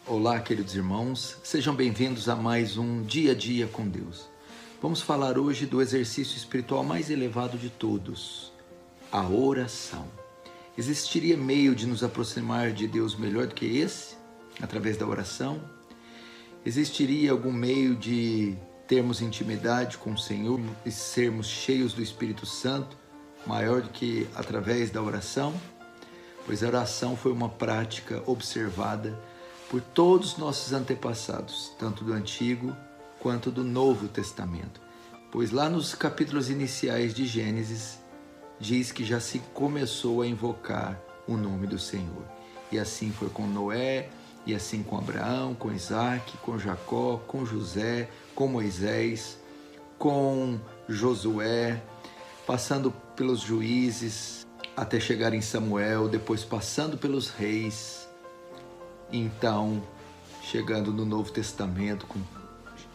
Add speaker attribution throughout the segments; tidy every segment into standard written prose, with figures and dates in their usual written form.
Speaker 1: Olá, queridos irmãos, sejam bem-vindos a mais um Dia a Dia com Deus. Vamos falar hoje do exercício espiritual mais elevado de todos, a oração. Existiria meio de nos aproximar de Deus melhor do que esse, através da oração? Existiria algum meio de termos intimidade com o Senhor e sermos cheios do Espírito Santo, maior do que através da oração? Pois a oração foi uma prática observada por todos os nossos antepassados, tanto do Antigo quanto do Novo Testamento. Pois lá nos capítulos iniciais de Gênesis, diz que já se começou a invocar o nome do Senhor. E assim foi com Noé, e assim com Abraão, com Isaac, com Jacó, com José, com Moisés, com Josué, passando pelos juízes, até chegar em Samuel, depois passando pelos reis, então chegando no Novo Testamento com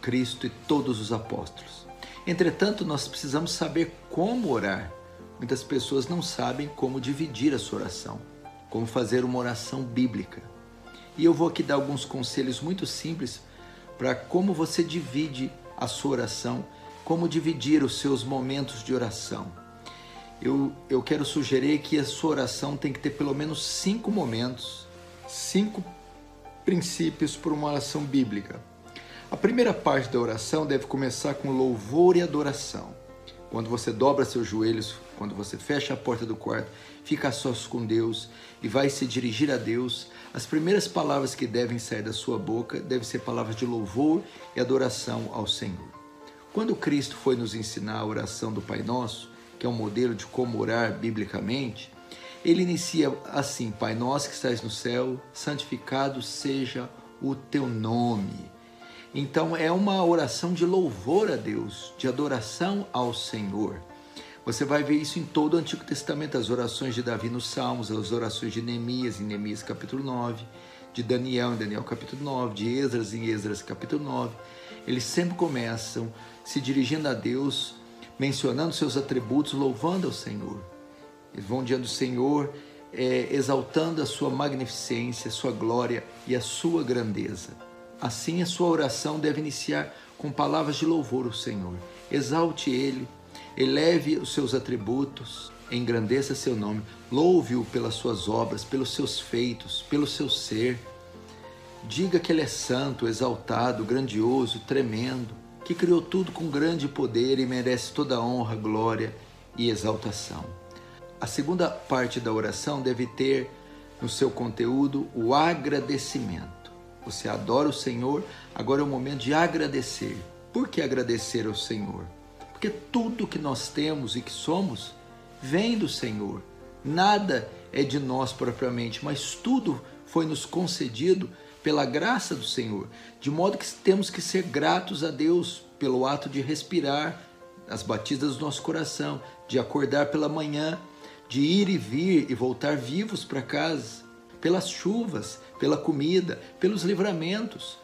Speaker 1: Cristo e todos os apóstolos. Entretanto, nós precisamos saber como orar. Muitas pessoas não sabem como dividir a sua oração, como fazer uma oração bíblica. E eu vou aqui dar alguns conselhos muito simples para como você divide a sua oração, como dividir os seus momentos de oração. Eu quero sugerir que a sua oração tem que ter pelo menos 5 momentos, 5 princípios para uma oração bíblica. A primeira parte da oração deve começar com louvor e adoração. Quando você dobra seus joelhos, quando você fecha a porta do quarto, fica a sós com Deus e vai se dirigir a Deus, as primeiras palavras que devem sair da sua boca devem ser palavras de louvor e adoração ao Senhor. Quando Cristo foi nos ensinar a oração do Pai Nosso, que é um modelo de como orar biblicamente, ele inicia assim: Pai nosso que estás no céu, santificado seja o teu nome. Então é uma oração de louvor a Deus, de adoração ao Senhor. Você vai ver isso em todo o Antigo Testamento, as orações de Davi nos Salmos, as orações de Neemias, em Neemias capítulo 9, de Daniel, em Daniel capítulo 9, de Esdras, em Esdras capítulo 9. Eles sempre começam se dirigindo a Deus, mencionando seus atributos, louvando ao Senhor. Eles vão diante do Senhor, exaltando a sua magnificência, a sua glória e a sua grandeza. Assim, a sua oração deve iniciar com palavras de louvor ao Senhor. Exalte Ele, eleve os seus atributos, engrandeça seu nome, louve-o pelas suas obras, pelos seus feitos, pelo seu ser. Diga que Ele é santo, exaltado, grandioso, tremendo, que criou tudo com grande poder e merece toda a honra, glória e exaltação. A segunda parte da oração deve ter no seu conteúdo o agradecimento. Você adora o Senhor, agora é o momento de agradecer. Por que agradecer ao Senhor? Porque tudo que nós temos e que somos vem do Senhor. Nada é de nós propriamente, mas tudo foi nos concedido pela graça do Senhor, de modo que temos que ser gratos a Deus pelo ato de respirar, as batidas do nosso coração, de acordar pela manhã, de ir e vir e voltar vivos para casa, pelas chuvas, pela comida, pelos livramentos.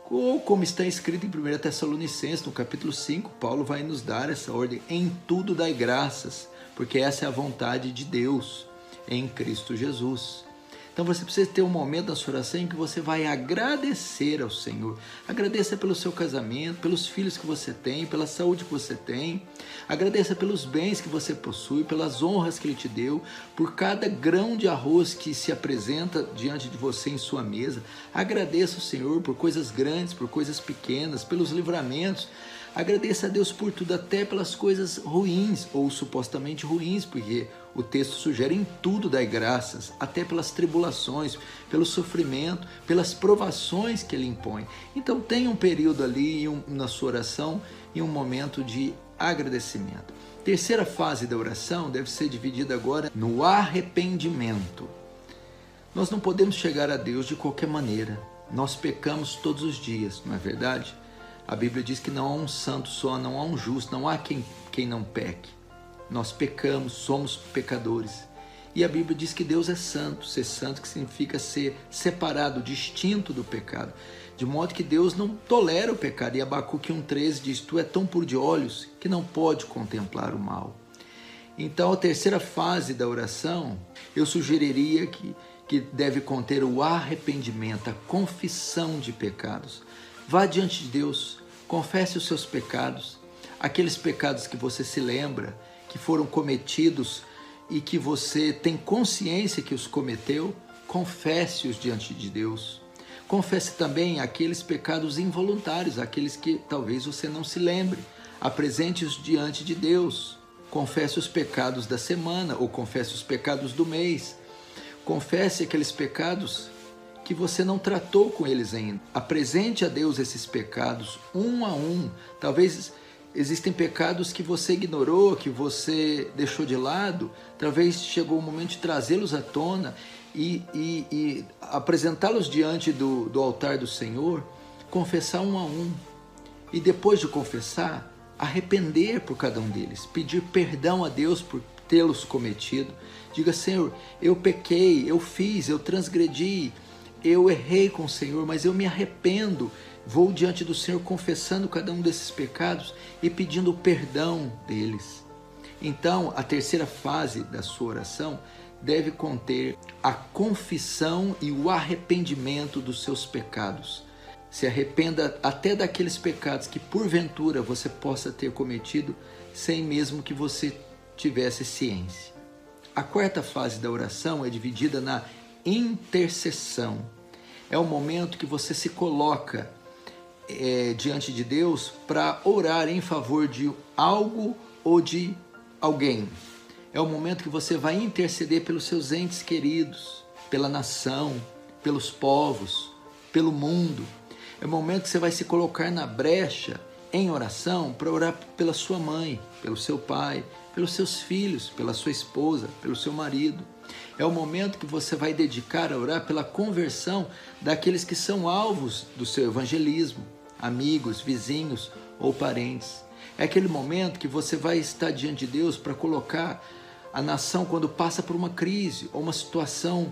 Speaker 1: Ou como está escrito em 1 Tessalonicenses, no capítulo 5, Paulo vai nos dar essa ordem: em tudo dai graças, porque essa é a vontade de Deus em Cristo Jesus. Então você precisa ter um momento na sua oração em que você vai agradecer ao Senhor. Agradeça pelo seu casamento, pelos filhos que você tem, pela saúde que você tem. Agradeça pelos bens que você possui, pelas honras que Ele te deu, por cada grão de arroz que se apresenta diante de você em sua mesa. Agradeça ao Senhor por coisas grandes, por coisas pequenas, pelos livramentos. Agradeça a Deus por tudo, até pelas coisas ruins ou supostamente ruins, porque o texto sugere em tudo dai graças, até pelas tribulações, pelo sofrimento, pelas provações que Ele impõe. Então tenha um período ali na sua oração e um momento de agradecimento. Terceira fase da oração deve ser dividida agora no arrependimento. Nós não podemos chegar a Deus de qualquer maneira. Nós pecamos todos os dias, não é verdade? A Bíblia diz que não há um santo só, não há um justo, não há quem não peque. Nós pecamos, somos pecadores. E a Bíblia diz que Deus é santo. Ser santo que significa ser separado, distinto do pecado. De modo que Deus não tolera o pecado. E Abacuque 1,13 diz: tu é tão puro de olhos que não pode contemplar o mal. Então, a terceira fase da oração, eu sugeriria que deve conter o arrependimento, a confissão de pecados. Vá diante de Deus, confesse os seus pecados, aqueles pecados que você se lembra, que foram cometidos e que você tem consciência que os cometeu, confesse-os diante de Deus. Confesse também aqueles pecados involuntários, aqueles que talvez você não se lembre. Apresente-os diante de Deus. Confesse os pecados da semana ou confesse os pecados do mês. Confesse aqueles pecados que você não tratou com eles ainda. Apresente a Deus esses pecados um a um. Talvez existem pecados que você ignorou, que você deixou de lado. Talvez chegou o momento de trazê-los à tona e apresentá-los diante do altar do Senhor, confessar um a um. E depois de confessar, arrepender por cada um deles, pedir perdão a Deus por tê-los cometido. Diga: Senhor, eu pequei, eu fiz, eu transgredi, eu errei com o Senhor, mas eu me arrependo. Vou diante do Senhor confessando cada um desses pecados e pedindo o perdão deles. Então, a terceira fase da sua oração deve conter a confissão e o arrependimento dos seus pecados. Se arrependa até daqueles pecados que porventura você possa ter cometido sem mesmo que você tivesse ciência. A quarta fase da oração é dividida na intercessão. É o momento que você se coloca diante de Deus para orar em favor de algo ou de alguém. É o momento que você vai interceder pelos seus entes queridos, pela nação, pelos povos, pelo mundo. É o momento que você vai se colocar na brecha em oração para orar pela sua mãe, pelo seu pai, pelos seus filhos, pela sua esposa, pelo seu marido. É o momento que você vai dedicar a orar pela conversão daqueles que são alvos do seu evangelismo, amigos, vizinhos ou parentes. É aquele momento que você vai estar diante de Deus para colocar a nação quando passa por uma crise ou uma situação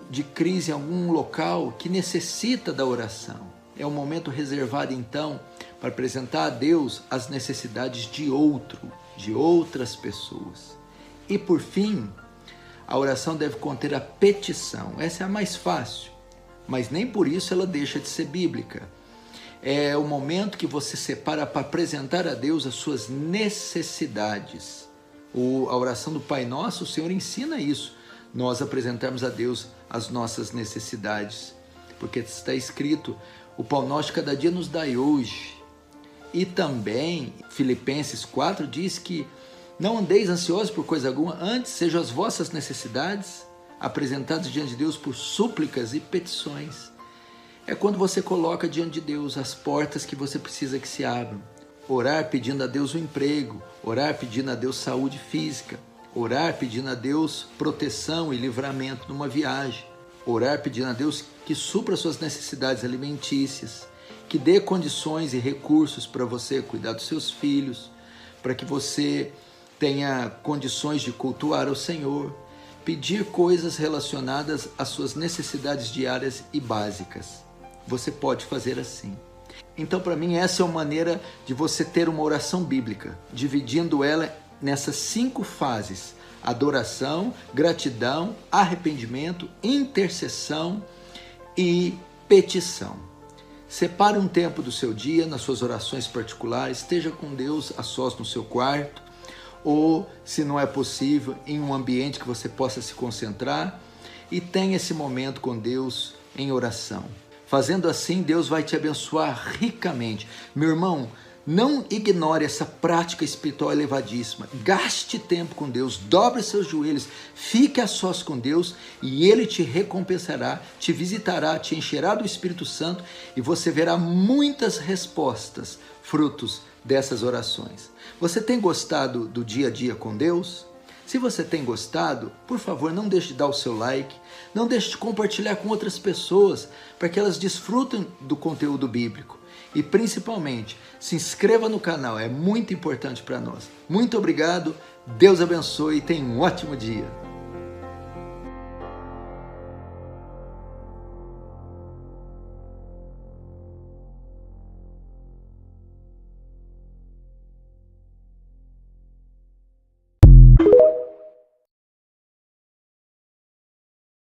Speaker 1: de crise em algum local que necessita da oração. É um momento reservado então para apresentar a Deus as necessidades de outras pessoas. E por fim, a oração deve conter a petição. Essa é a mais fácil, mas nem por isso ela deixa de ser bíblica. É o momento que você separa para apresentar a Deus as suas necessidades. A oração do Pai Nosso, o Senhor ensina isso. Nós apresentarmos a Deus as nossas necessidades. Porque está escrito: o pão nosso de cada dia nos dai hoje. E também, Filipenses 4 diz que não andeis ansiosos por coisa alguma, antes sejam as vossas necessidades apresentadas diante de Deus por súplicas e petições. É quando você coloca diante de Deus as portas que você precisa que se abram. Orar pedindo a Deus um emprego, orar pedindo a Deus saúde física, orar pedindo a Deus proteção e livramento numa viagem, orar pedindo a Deus que supra suas necessidades alimentícias, que dê condições e recursos para você cuidar dos seus filhos, para que você tenha condições de cultuar ao Senhor, pedir coisas relacionadas às suas necessidades diárias e básicas. Você pode fazer assim. Então, para mim, essa é uma maneira de você ter uma oração bíblica, dividindo ela nessas 5 fases: adoração, gratidão, arrependimento, intercessão e petição. Separe um tempo do seu dia, nas suas orações particulares, esteja com Deus a sós no seu quarto, ou, se não é possível, em um ambiente que você possa se concentrar, e tenha esse momento com Deus em oração. Fazendo assim, Deus vai te abençoar ricamente. Meu irmão, não ignore essa prática espiritual elevadíssima. Gaste tempo com Deus, dobre seus joelhos, fique a sós com Deus e Ele te recompensará, te visitará, te encherá do Espírito Santo e você verá muitas respostas, frutos dessas orações. Você tem gostado do dia a dia com Deus? Se você tem gostado, por favor, não deixe de dar o seu like, não deixe de compartilhar com outras pessoas, para que elas desfrutem do conteúdo bíblico. E principalmente, se inscreva no canal, é muito importante para nós. Muito obrigado, Deus abençoe e tenha um ótimo dia.